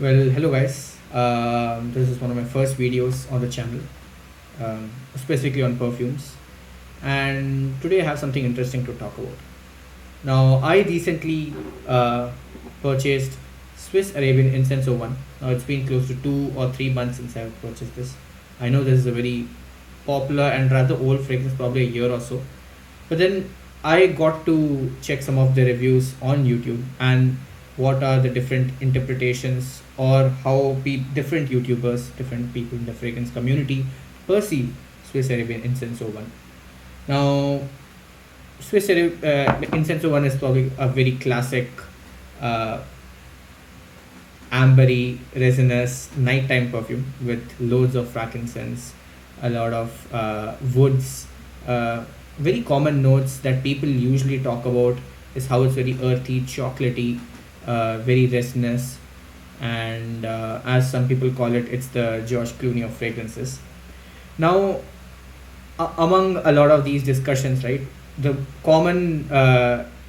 Well, hello guys. This is one of my first videos on the channel, specifically on perfumes. And today I have something interesting to talk about. Now, I recently purchased Swiss Arabian Incense 01. Now, it's been close to 2 or 3 months since I've purchased this. I know this is a very popular and rather old fragrance, probably a year or so. But then I got to check some of the reviews on YouTube and what are the different interpretations or how different YouTubers, different people in the fragrance community perceive Swiss Arabian Incense 01. Now, Incense 01 is probably a very classic uh, ambery, resinous nighttime perfume with loads of frankincense, a lot of woods. Very common notes that people usually talk about is how it's very earthy, chocolatey, very resinous, and as some people call it, it's the George Clooney of fragrances. Now, among a lot of these discussions, right, the common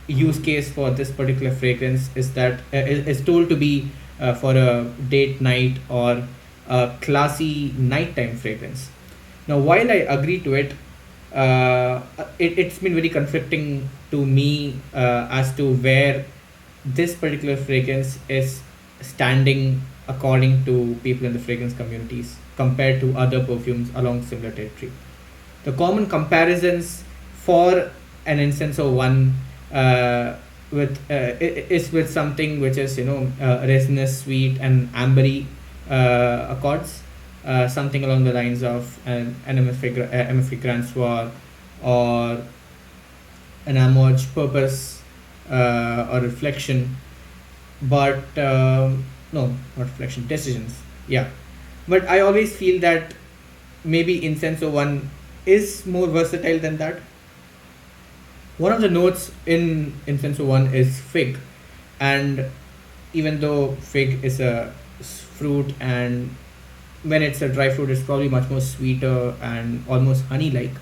use case for this particular fragrance is that is told to be for a date night or a classy nighttime fragrance. Now, while I agree to it, it's been very conflicting to me as to where this particular fragrance is standing according to people in the fragrance communities compared to other perfumes along similar territory. The common comparisons for an incense or one with is with something which is resinous, sweet, and ambery accords, something along the lines of an MFG Grand Soir or an Amouage Purpose or Reflection, but no, not Reflection, Decisions. Yeah, but I always feel that maybe Incense 01 is more versatile than that. One of the notes in Incense 01 is fig, and even though fig is a fruit, and when it's a dry fruit, it's probably much more sweeter and almost honey-like.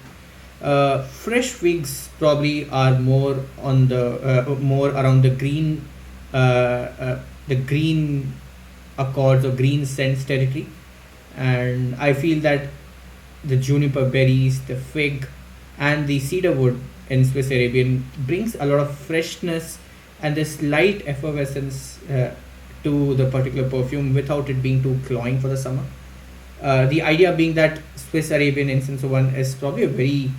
Fresh figs probably are more on the more around the green accords or green scents territory, and I feel that the juniper berries, the fig, and the cedar wood in Swiss Arabian brings a lot of freshness and this light effervescence to the particular perfume without it being too cloying for the summer. The idea being that Swiss Arabian Incense one is probably a very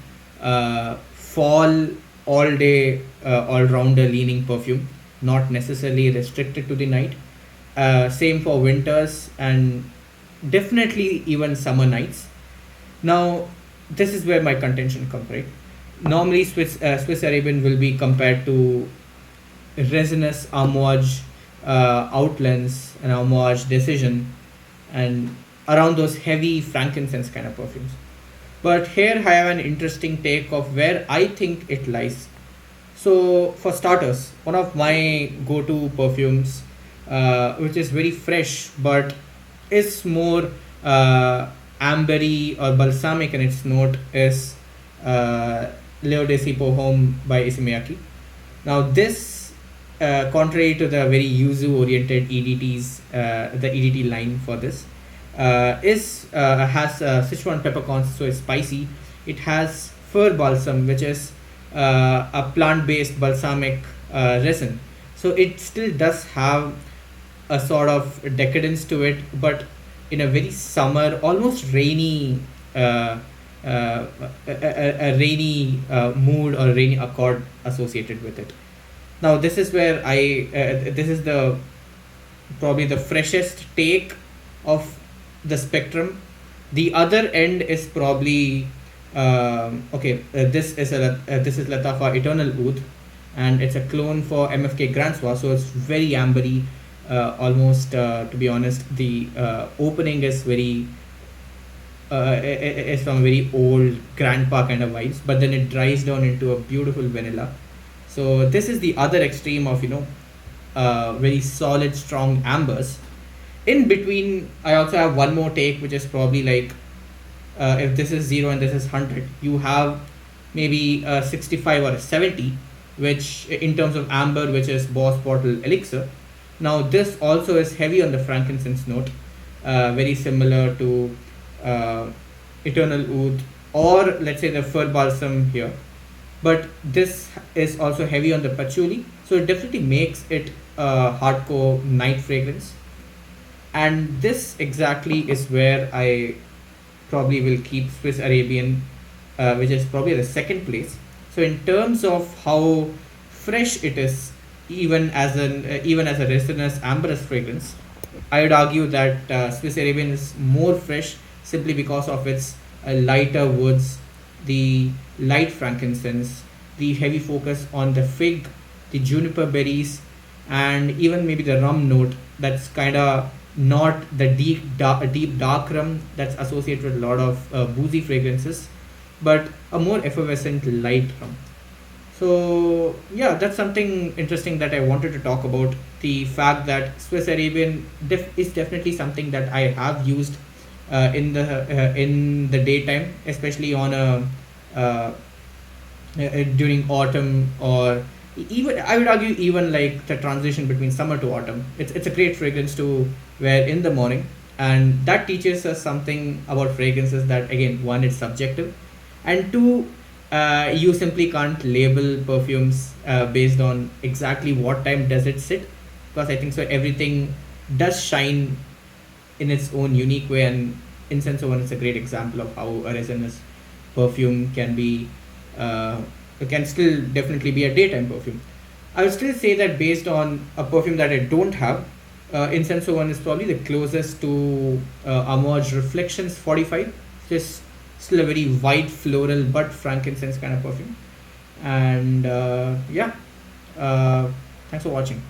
fall, all day, all rounder leaning perfume, not necessarily restricted to the night. Same for winters and definitely even summer nights. Now, this is where my contention comes, right? Normally, Swiss Arabian will be compared to resinous Amouage Outlands and Amouage Decision and around those heavy frankincense kind of perfumes. But here I have an interesting take of where I think it lies. So, for starters, one of my go to perfumes, which is very fresh but is more ambery or balsamic in its note, is Leo de Sipo Home by Isimiyaki. Now, this, contrary to the very yuzu oriented EDTs, the EDT line for this, is has Sichuan peppercorns, so it's spicy. It has fir balsam, which is a plant based balsamic resin. So it still does have a sort of decadence to it, but in a very summer, almost rainy, a rainy mood or rainy accord associated with it. Now, this is where this is the probably the freshest take of the spectrum. The other end is probably okay. This is Latafa Eternal Oud, and it's a clone for MFK Grand Soir, so it's very ambery. Almost, to be honest, the opening is very is from very old grandpa kind of vibes, but then it dries down into a beautiful vanilla. So this is the other extreme of very solid, strong ambers. In between, I also have one more take, which is probably like if this is 0 and this is 100, you have maybe a 65 or a 70, which in terms of amber, which is Boss Bottle Elixir, Now this also is heavy on the frankincense note, very similar to uh, eternal oud, or let's say the fir balsam here, but this is also heavy on the patchouli, so it definitely makes it a hardcore night fragrance. And this exactly is where I probably will keep Swiss Arabian, which is probably the second place. So in terms of how fresh it is, even as a resinous amberous fragrance, I would argue that Swiss Arabian is more fresh simply because of its lighter woods, the light frankincense, the heavy focus on the fig, the juniper berries, and even maybe the rum note. That's kind of not the deep dark rum that's associated with a lot of boozy fragrances, but a more effervescent light rum. So yeah, that's something interesting that I wanted to talk about. The fact that Swiss Arabian is definitely something that I have used in the daytime, especially on a during autumn, or even I would argue even like the transition between summer to autumn. It's a great fragrance to wear in the morning, and that teaches us something about fragrances, that again, one, it's subjective, and two, you simply can't label perfumes based on exactly what time does it sit, because I think so everything does shine in its own unique way, and incense one is a great example of how a resinous perfume can be, uh, it can still definitely be a daytime perfume. I would still say that based on a perfume that I don't have, incense one is probably the closest to Amouage Reflections 45. Just still a very white floral but frankincense kind of perfume. And yeah, uh, thanks for watching.